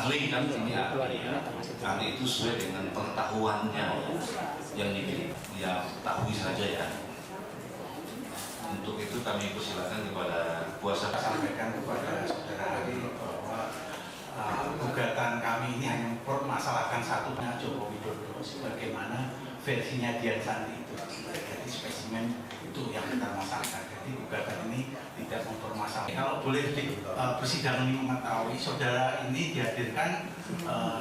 Ahli kan ini ahli itu sesuai dengan pengetahuannya yang dimiliki, ya ketahui saja ya. Untuk itu kami persilakan kepada kuasa. Sampaikan kepada saudara ahli bahwa gugatan kami ini hanya mempermasalahkan satunya Joko Widodo sebagaimana versinya Dian Sandi itu. Jadi spesimen itu yang kita masalahkan. Jadi gugatan ini tidak mempermasalahkan. Kalau boleh di persidangan ini mengetahui, saudara ini dihadirkan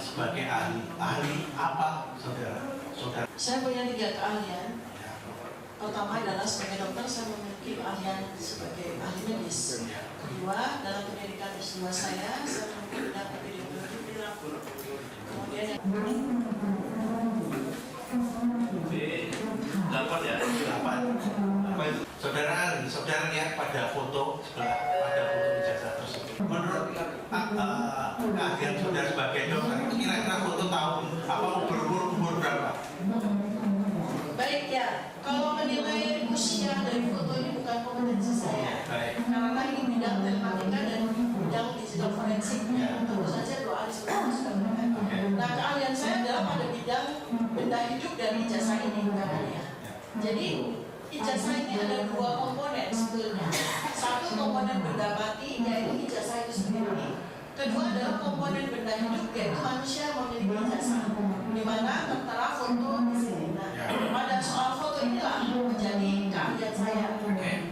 sebagai ahli. Ahli apa, saudara? Saya punya 3 keahlian. Pertama adalah sebagai dokter saya memiliki keahlian sebagai ahli medis. Kedua, dalam pendidikan S2 saya memiliki bidang epidemiologi perilaku. Kemudian yang Dapat ya? Dapat. Apa itu? Saudara ahli, saudara lihat pada foto sebelah, pada foto ijazah tersebut. Menurut keahlian saudara sebagai dokter itu kira-kira foto tahun apa umur berapa? baik ya, kalau menilai usia dari foto ini bukan kompetensi saya. Karena ini bidang telematika dan bidang digital forensik. Tentu saja 2 ahli sebelumnya sudah mengatakan. Nah, keahlian saya adalah pada bidang benda hidup dari ijazah ini ya. Jadi ijazah ini ada 2 komponen sebetulnya. Satu komponen benda mati yaitu ijazah itu sendiri. Kedua adalah komponen benda hidup yaitu manusia yang memiliki ijazah. Di mana tertera foto di sini. Nah, pada soal foto inilah menjadi keahlian saya.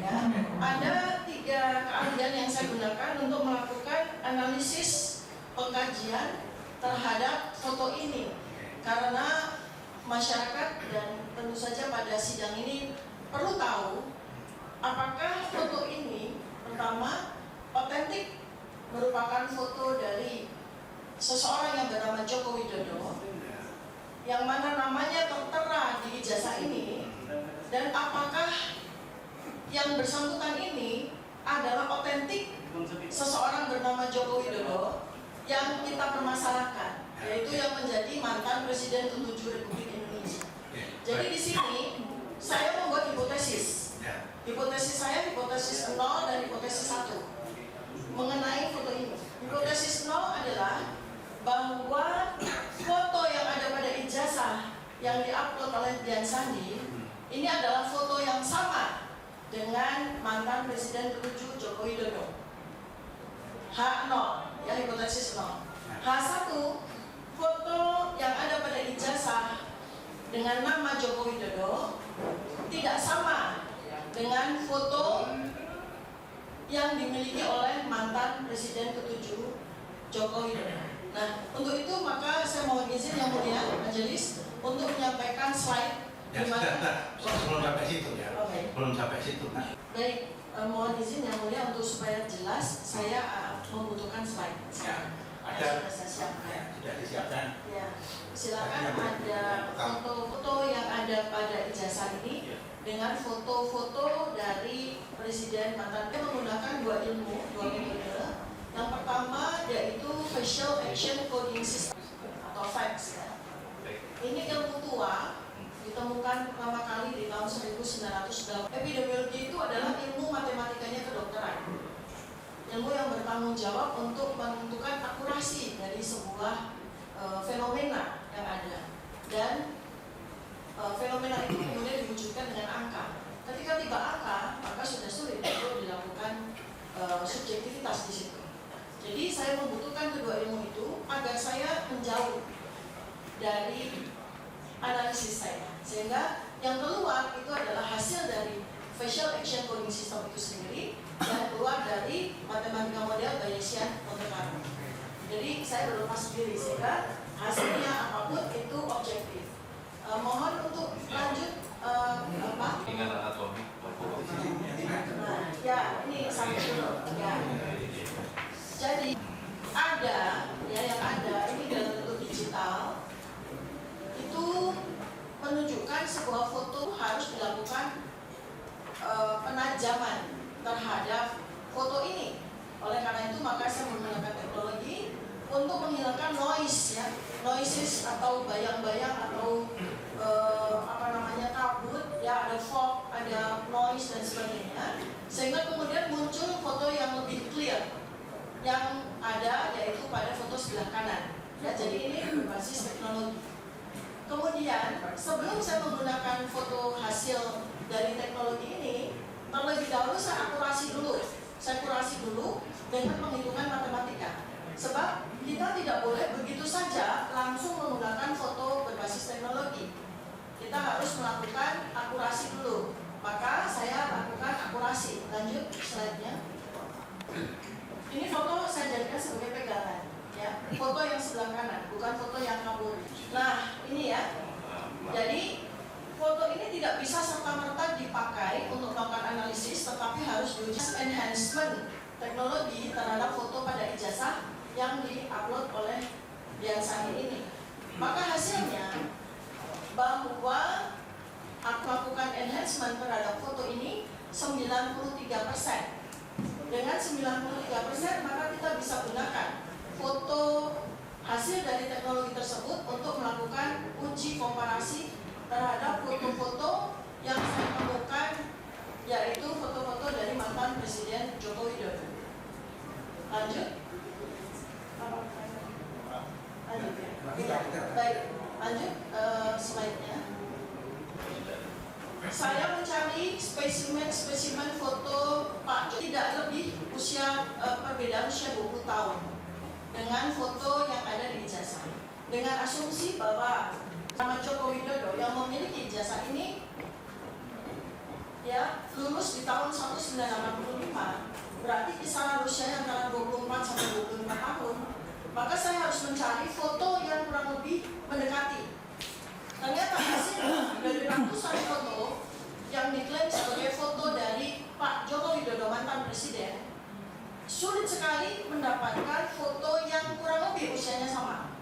Ya. Ada 3 keahlian yang saya gunakan untuk melakukan analisis pengkajian terhadap foto ini. Karena masyarakat dan tentu saja pada sidang ini perlu tahu apakah foto ini pertama otentik merupakan foto dari seseorang yang bernama Joko Widodo yang mana namanya tertera di ijazah ini, dan apakah yang bersangkutan ini adalah otentik seseorang bernama Joko Widodo yang kita permasalahkan, yaitu yang menjadi mantan Presiden ke-7 Republik Indonesia. Jadi di sini saya membuat hipotesis. Hipotesis saya hipotesis 0 dan hipotesis 1 mengenai foto ini. Hipotesis 0 adalah bahwa foto yang ada pada ijazah yang diupload oleh Dian Sandi ini adalah foto yang sama dengan mantan Presiden ke-7 Joko Widodo. H0 ya, hipotesis 0. H1, foto yang ada pada ijazah dengan nama Joko Widodo tidak sama dengan foto yang dimiliki oleh mantan Presiden ke-7 Joko Widodo. Nah, untuk itu maka saya mohon izin yang mulia majelis untuk menyampaikan slide. Ya, sebelum sampai situ ya. Okay. Belum sampai situ. Baik, mohon izin yang mulia untuk supaya jelas saya membutuhkan slide. Ya, ada saya siapkan. Tidak disiapkan. Ya, silakan ada foto-foto yang ada pada ijazah ini dengan foto-foto dari Presiden mantan. Kita menggunakan 2 ilmu, 2 metode. Yang pertama yaitu Facial Action Coding System atau FACS. Ya. Ini ilmu tua, ditemukan pertama kali di tahun 1908. Epidemiologi itu adalah ilmu matematikanya kedokteran. Ilmu yang bertanggung jawab untuk menentukan akurasi dari sebuah fenomena yang ada. Dan fenomena itu kemudian diwujudkan dengan angka. Ketika tiba angka, maka sudah sulit untuk dilakukan subjektivitas di situ. Jadi saya membutuhkan kedua ilmu itu agar saya menjauh dari analisis saya, sehingga yang keluar itu adalah hasil dari Facial Action Coding System itu sendiri dan keluar dari matematika model Bayesian Monte Carlo. Jadi saya berlepas diri sehingga hasilnya apapun itu objektif. Mohon untuk lanjut apa? Dengan anatomi. Nah, ya ini sampai dulu. Ya. Jadi ada ya yang ada ini dalam bentuk digital itu menunjukkan sebuah foto harus dilakukan penajaman terhadap foto ini. Oleh karena itu maka saya menggunakan teknologi untuk menghilangkan noise ya, noises atau bayang-bayang atau kabut ya, ada fog, ada noise dan sebagainya, sehingga kemudian muncul foto yang lebih clear yang ada yaitu pada foto sebelah kanan. Ya, jadi ini berbasis teknologi. Kemudian sebelum saya menggunakan foto hasil dari teknologi ini, terlebih dahulu saya akurasi dulu. Saya kurasi dulu dengan penghitungan matematika. Sebab kita tidak boleh begitu saja langsung menggunakan foto berbasis teknologi. Kita harus melakukan akurasi dulu. Maka saya lakukan akurasi. Lanjut slide-nya. Ini foto saya jadikan sebagai pegangan, ya. Foto yang sebelah kanan, bukan foto yang kabur. Nah, ini ya. Jadi foto ini tidak bisa serta-merta dipakai untuk melakukan analisis, tetapi harus diuji enhancement teknologi terhadap foto pada ijazah yang diupload oleh Dian Sani ini. Maka hasilnya bahwa aku lakukan enhancement terhadap foto ini 93%. Dengan 93% maka kita bisa gunakan foto hasil dari teknologi tersebut untuk melakukan uji komparasi terhadap foto-foto yang saya temukan, yaitu foto-foto dari mantan Presiden Joko Widodo. Lanjut. Lanjut ya. Baik, lanjut slide-nya. Saya mencari spesimen foto Pak Jokowi tidak lebih perbedaan usia 20 tahun dengan foto yang ada di ijazah. Dengan asumsi bahwa nama Joko Widodo yang memiliki ijazah ini ya lulus di tahun 1985, berarti kisaran usianya antara 24 sampai 25 tahun. Maka saya harus mencari foto yang kurang lebih mendekati. Ternyata hasilnya dari ratusan foto yang diklaim sebagai foto dari Pak Joko Widodo mantan presiden, sulit sekali mendapatkan foto yang kurang lebih usianya sama.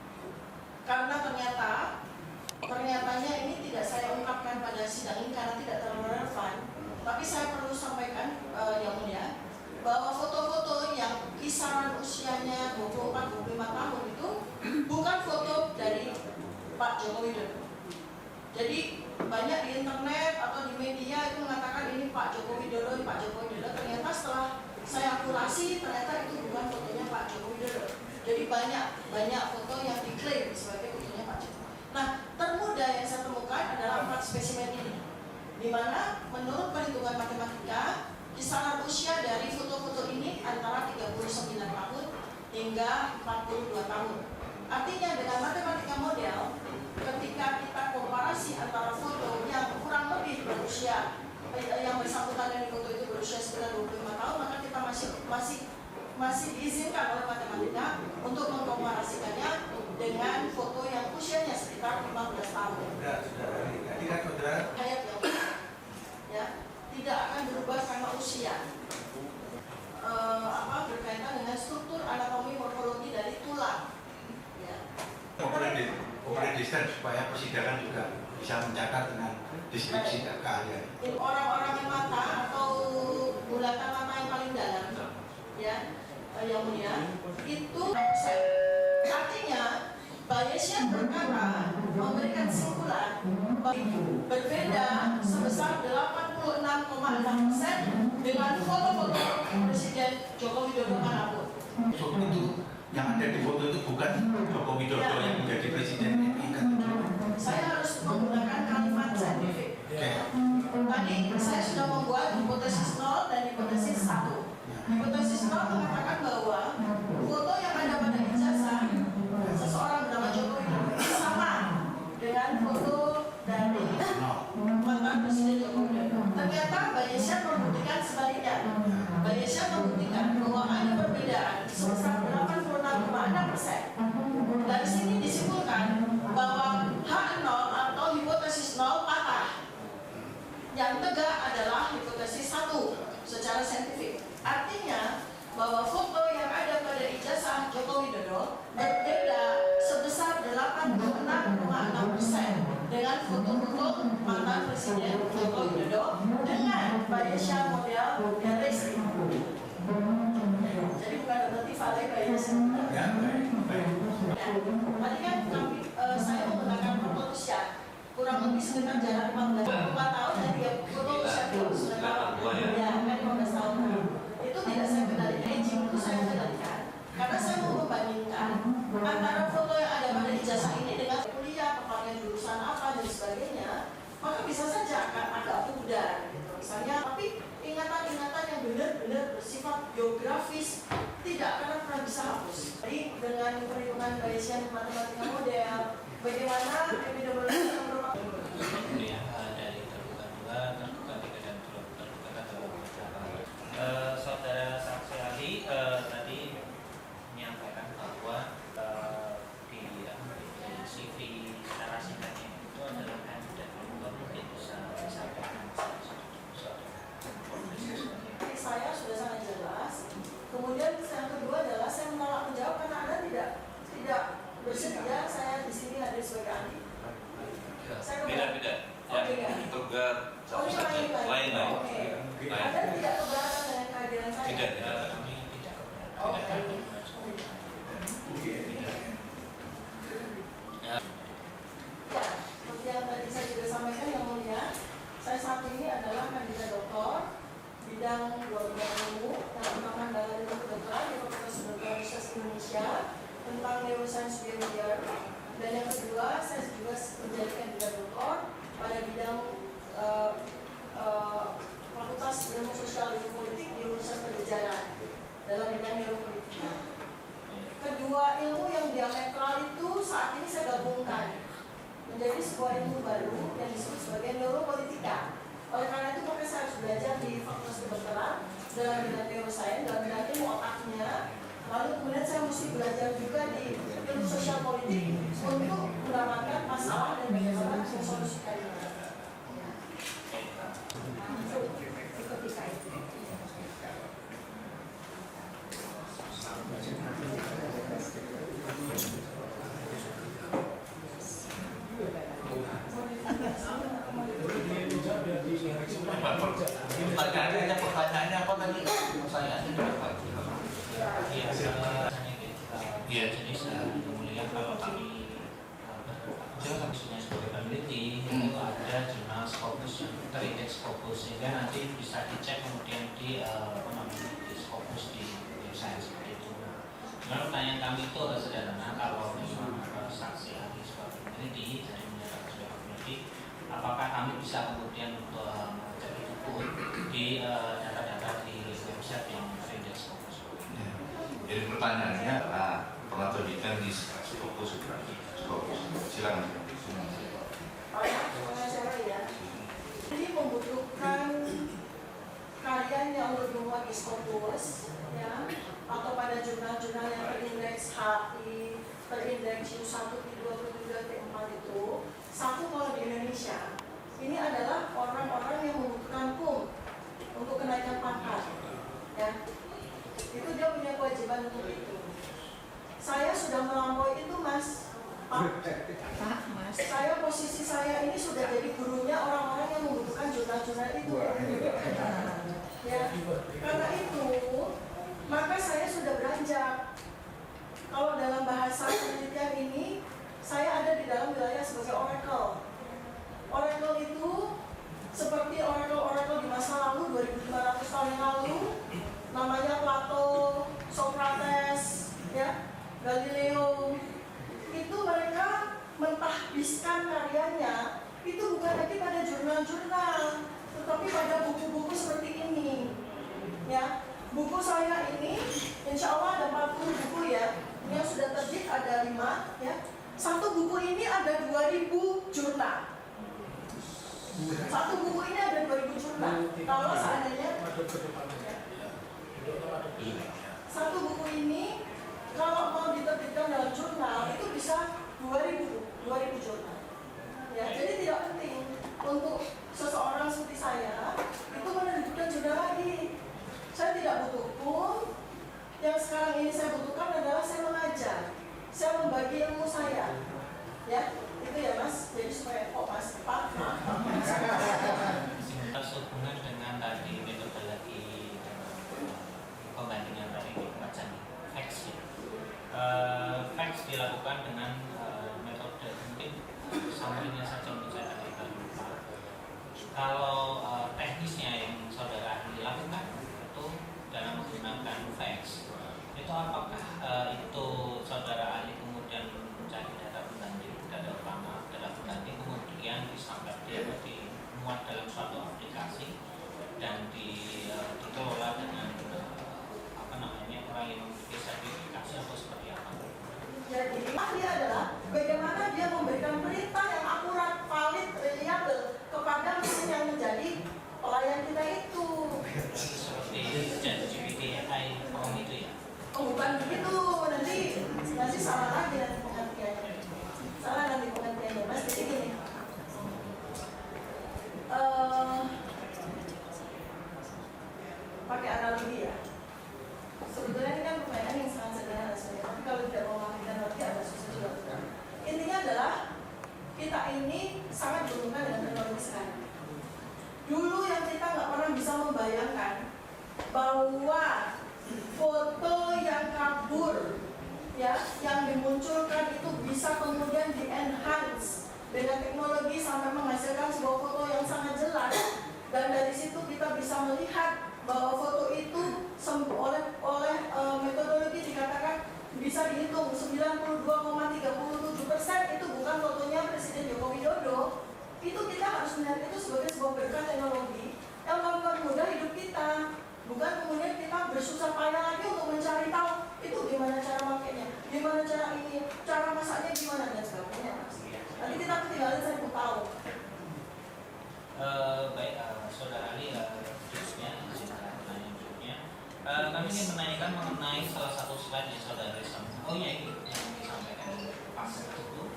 Karena ternyatanya ini tidak saya ungkapkan pada sidang ini karena tidak terlalu relevan. Tapi saya perlu sampaikan yang mulia bahwa foto-foto yang kisaran usianya 24-25 tahun itu bukan foto dari Pak Joko Widodo. Jadi banyak di internet atau di media itu mengatakan ini Pak Joko Widodo, Pak Joko Widodo. Ternyata setelah saya akurasi, ternyata itu bukan fotonya Pak Joko Widodo. Jadi banyak foto yang diklaim sebagai fotonya Pak Joko. Nah, termudah yang saya temukan adalah 4 spesimen ini, di mana menurut perhitungan matematika kisaran usia dari foto-foto ini antara 39 tahun hingga 42 tahun. Artinya dengan matematika model, ketika kita komparasi antara foto yang kurang lebih berusia yang bersangkutan dengan foto itu berusia sekitar 25 tahun, maka kita masih diizinkan oleh matematika untuk mengkomparasikannya dengan foto yang usianya sekitar 15 tahun. Hayat ya, tidak akan berubah karena usia. Berkaitan dengan struktur anatomi morfologi dari tulang. Ya. Distance supaya persidangan juga bisa mencatat dengan deskripsi keahlian. Orang-orang yang mata atau bulatan mata yang paling dalam, ya, yang mulia, itu artinya Bayesian berkata memberikan kesimpulan berbeda sebesar 86,6% dengan foto-foto Presiden Joko Widodo manapun. Itu yang ada di foto itu bukan Joko Widodo yang menjadi presiden RI kan? Saya harus menggunakan kalimat saintifik. Tadi saya sudah membuat hipotesis 0 dan hipotesis 1. Hipotesis 0 mengatakan bahwa foto yang ada pada ijazah seseorang bernama Joko Widodo sama dengan foto dari mantan Presiden Joko Widodo. Ternyata Bayesian membuktikan sebaliknya. Bayesian membuktikan bahwa ada perbedaan sebesar 86,6%. Dari sini disimpulkan bahwa H0 atau hipotesis 0 patah. Yang tegak adalah hipotesis 1 secara saintifik. Artinya bahwa foto yang ada pada ijazah Joko Widodo berbeda sebesar 86,6% dengan foto-foto mantan Presiden Joko Widodo dengan Bayesian model garis. Jadi bukan berarti valid Bayesian. Tadi kan saya menggunakan foto usia kurang lebih sekitar jarak 4 tahun dan 3 foto usia sudah tahu. Ya, kan 15 tahun. Itu tidak saya kendalikan, aging itu saya kendalikan. ijazah ini dengan kuliah, kepakaian jurusan apa dan sebagainya, maka bisa saja akan agak pudar gitu. Misalnya, tapi ingatan-ingatan yang benar-benar bersifat biografis tidak akan pernah bisa hapus. Jadi dengan perhitungan Bayesian matematika model, bagaimana epidemiologi yang ya, dari terbuka 2, terbuka 3 dan terbuka 1. Saudara saksi ahli tadi menyampaikan bahwa di CV secara singkatnya itu adalah kandidat mungkin bisa disampaikan. saya sudah sangat jelas. Kemudian yang kedua adalah saya menolak menjawab karena Anda tidak bersedia saya di sini hadir sebagai ahli. Beda-beda. Oh, beda. Tugas Oh, ini lain. Oke. Lain. Anda tidak keberatan dengan kehadiran saya? Tidak. Kami tidak keberatan. Oh, baik. Ya, seperti yang tadi saya juga sampaikan yang mulia, saya saat ini adalah kandidat doktor bidang 2 bidang ilmu, yang pertama adalah ilmu kedokteran di Fakultas Kedokteran Universitas Indonesia tentang neuroscience behavior, dan yang kedua saya juga menjadi kandidat doktor pada bidang Fakultas Ilmu Sosial dan Politik di Universitas Pajajaran dalam bidang neuropolitika. Kedua ilmu yang diametral itu saat ini saya gabungkan menjadi sebuah ilmu baru yang disebut sebagai neuropolitika. Oleh karena itu maka saya harus belajar di Fakultas Kedokteran dalam bidang neuroscience, dalam bidang ilmu otaknya. Lalu kemudian saya mesti belajar juga di ilmu sosial politik untuk mendapatkan masalah dan bagaimana mensolusikannya. Pertanyaannya apa tadi? Saya Iya, jadi mulia kalau kami fungsinya sebagai peneliti itu ada jurnal Scopus yang terindeks Scopus, sehingga nanti bisa dicek kemudian di di Scopus di website seperti itu. Cuma pertanyaan kami itu sederhana, kalau memang saksi ahli sebagai peneliti dari menyatakan sebagai peneliti, apakah kami bisa kemudian untuk mengecek itu di data-data di website yang terindeks Scopus? Jadi pertanyaannya pernah terbitan di Scopus. Silakan. Jadi membutuhkan kalian yang bermuat di Scopus, ya, atau pada jurnal-jurnal yang terindeks HI, terindeks U1, T2, T3, T4 itu. Satu kalau di Indonesia, ini adalah orang-orang yang membutuhkan PUM untuk kenaikan pangkat, ya. Itu dia punya kewajiban untuk itu. Saya sudah melampaui itu, Mas. Pak, saya posisi saya ini sudah jadi gurunya orang-orang yang membutuhkan jurnal-jurnal itu. Ya, karena itu maka saya sudah beranjak. Kalau dalam bahasa penelitian ini, saya ada di dalam wilayah sebagai oracle. Oracle itu seperti oracle-oracle di masa lalu 2500 tahun yang lalu, namanya Plato, Socrates, ya, Galileo. Itu mereka mentahbiskan karyanya itu bukan lagi pada jurnal-jurnal, tetapi pada buku-buku seperti ini, ya. Buku saya ini insya Allah ada 40 buku, ya, yang sudah terbit ada 5, ya. Satu buku ini ada 2000 jurnal. Satu buku ini ada 2000 jurnal. Kalau seandainya satu buku ini kalau mau diterbitkan dalam jurnal itu bisa 2000 jurnal. Ya, jadi tidak penting untuk seseorang seperti saya itu menerbitkan jurnal lagi. Saya tidak butuh pun. Yang sekarang ini saya butuhkan adalah saya mengajar, saya membagi ilmu saya. Ya, itu ya Mas. Jadi supaya Mas Pak. Sehubungan dengan tadi metodologi pembandingan tadi bacaan facts ya. Facts dilakukan dengan metode mungkin sampainya saja untuk saya tadi lupa. Kalau teknisnya yang saudara ahli lakukan itu dalam menggunakan facts, itu apakah itu saudara ahli kemudian mencari data tentang pelayan kita itu. Seperti ChatGPT AI form itu ya. Oh, bukan begitu, nanti salah lagi nanti pengertiannya. Mas. Jadi gini, pakai analogi ya. Sebetulnya ini kan permainan yang sangat sederhana sebenarnya, tapi kalau tidak memahami analogi agak susah juga. Intinya adalah kita ini sangat berhubungan dengan teknologi sekarang. Dulu yang kita nggak pernah bisa membayangkan bahwa foto yang kabur, ya, yang dimunculkan itu bisa kemudian di-enhance dengan teknologi sampai menghasilkan sebuah foto yang sangat jelas, dan dari situ kita bisa melihat bahwa foto itu oleh metodologi dikatakan bisa dihitung 92,37% itu bukan fotonya Presiden Joko Widodo. Itu kita harus melihat itu sebagai sebuah berkah teknologi yang mempermudah hidup kita. Bukan kemudian kita bersusah payah lagi untuk mencari tahu itu gimana cara makainya, gimana cara ini, cara masaknya gimana dan sebagainya. Nanti kita ketinggalan 1000 tahun. Baik, Saudara Ali, terusnya kami ingin menanyakan mengenai salah satu slide yang Saudara sampaikan. Oh ya, ini yang disampaikan pas itu.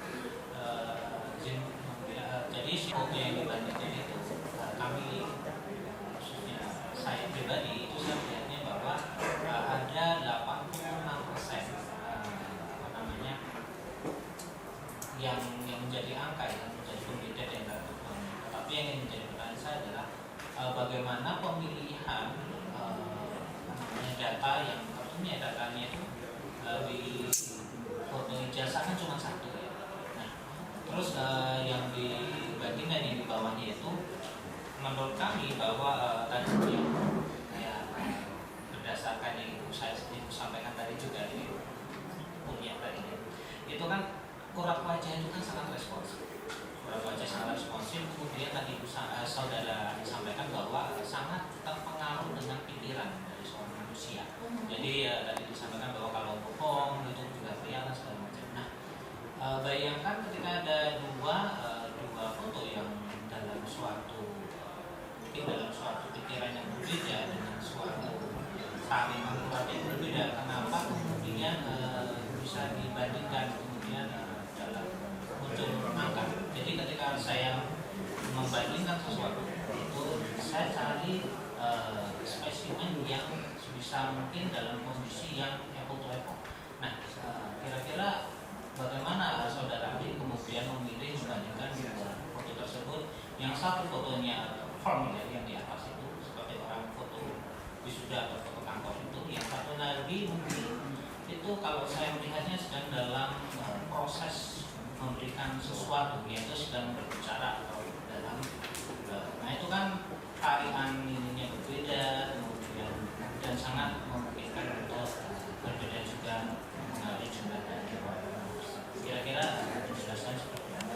Jadi scope yang dibandingkan itu kami, maksudnya saya pribadi itu saya melihatnya bahwa ada 86% yang menjadi angka, yang menjadi pembeda yang dapat. Tapi yang menjadi pertanyaan saya adalah bagaimana pemilihan data yang tentunya datanya itu di foto ijazah kan cuma satu ya. Nah, terus yang dibandingkan yang di bawahnya itu menurut kami bahwa tadi yang berdasarkan yang saya sampaikan tadi juga ini punya tadi itu kan urat wajah itu kan sangat responsif. Urat wajah sangat responsif. Kemudian tadi saudara disampaikan bahwa sangat terpengaruh dengan pikiran dari seorang manusia. Jadi tadi disampaikan bahwa kalau bohong itu juga kelihatan segala macam. Nah, bayangkan ketika ada dua foto yang dalam suatu mungkin dalam suatu pikiran yang berbeda dengan suatu saling yang berbeda. Kenapa kemudian bisa dibandingkan kemudian dalam muncul angka? Jadi ketika saya membandingkan sesuatu itu saya cari spesimen yang sebisa mungkin dalam kondisi yang apple to apple. Nah, kira-kira bagaimana saudara Ali kemudian memilih membandingkan dua foto tersebut? Yang satu fotonya form yang di atas itu seperti orang foto wisuda atau foto kantor itu, yang satu lagi mungkin itu kalau saya melihatnya sedang dalam proses memberikan sesuatu, yaitu sedang berbicara atau dalam nah itu kan tarian ininya berbeda, kemudian dan sangat memungkinkan untuk berbeda juga mengenali jumlah dari kira-kira penjelasan seperti apa?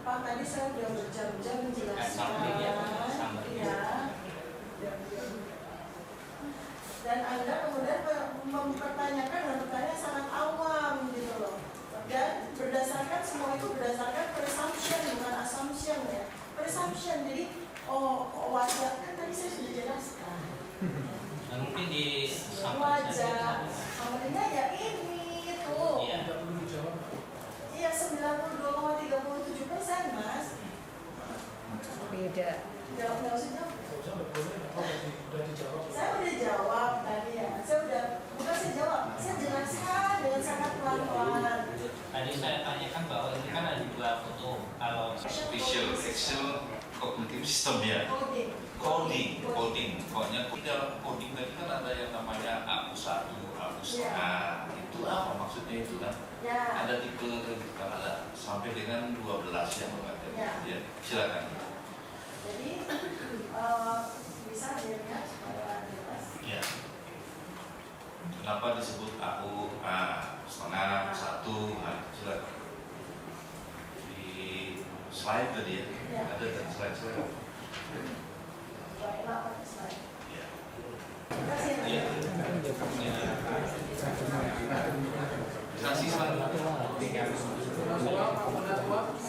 Pak, tadi saya sudah berjam-jam menjelaskan dan Anda kemudian mempertanyakan dan pertanyaan sangat awam gitu loh. Dan berdasarkan semua itu berdasarkan presumption bukan assumption ya. Presumption, jadi wajah kan tadi saya sudah jelaskan. Mungkin di wajah, namanya ya ini itu. Iya 92,37% Mas. Beda. Jawab nggak usah jawab. Saya udah jawab tadi ya. Bukan saya jawab, saya jelaskan dengan sangat pelan-pelan. Tadi saya tanyakan bahwa ini kan ada dua foto. Kalau visual cognitive system ya. Coding. Pokoknya di dalam coding tadi kan ada yang namanya A1, A1,5. Itu apa maksudnya itu kan? Ya. Ada tipe kan ada sampai dengan 12 yang ada. Ya, silakan. Jadi bisa dilihat supaya jelas. Ya. Kenapa disebut AU setengah satu? Nah, silakan. Di slide tadi ya. Ada dan slide. Baiklah, pakai slide. Ya. Terima kasih. Ya. Kasih slide.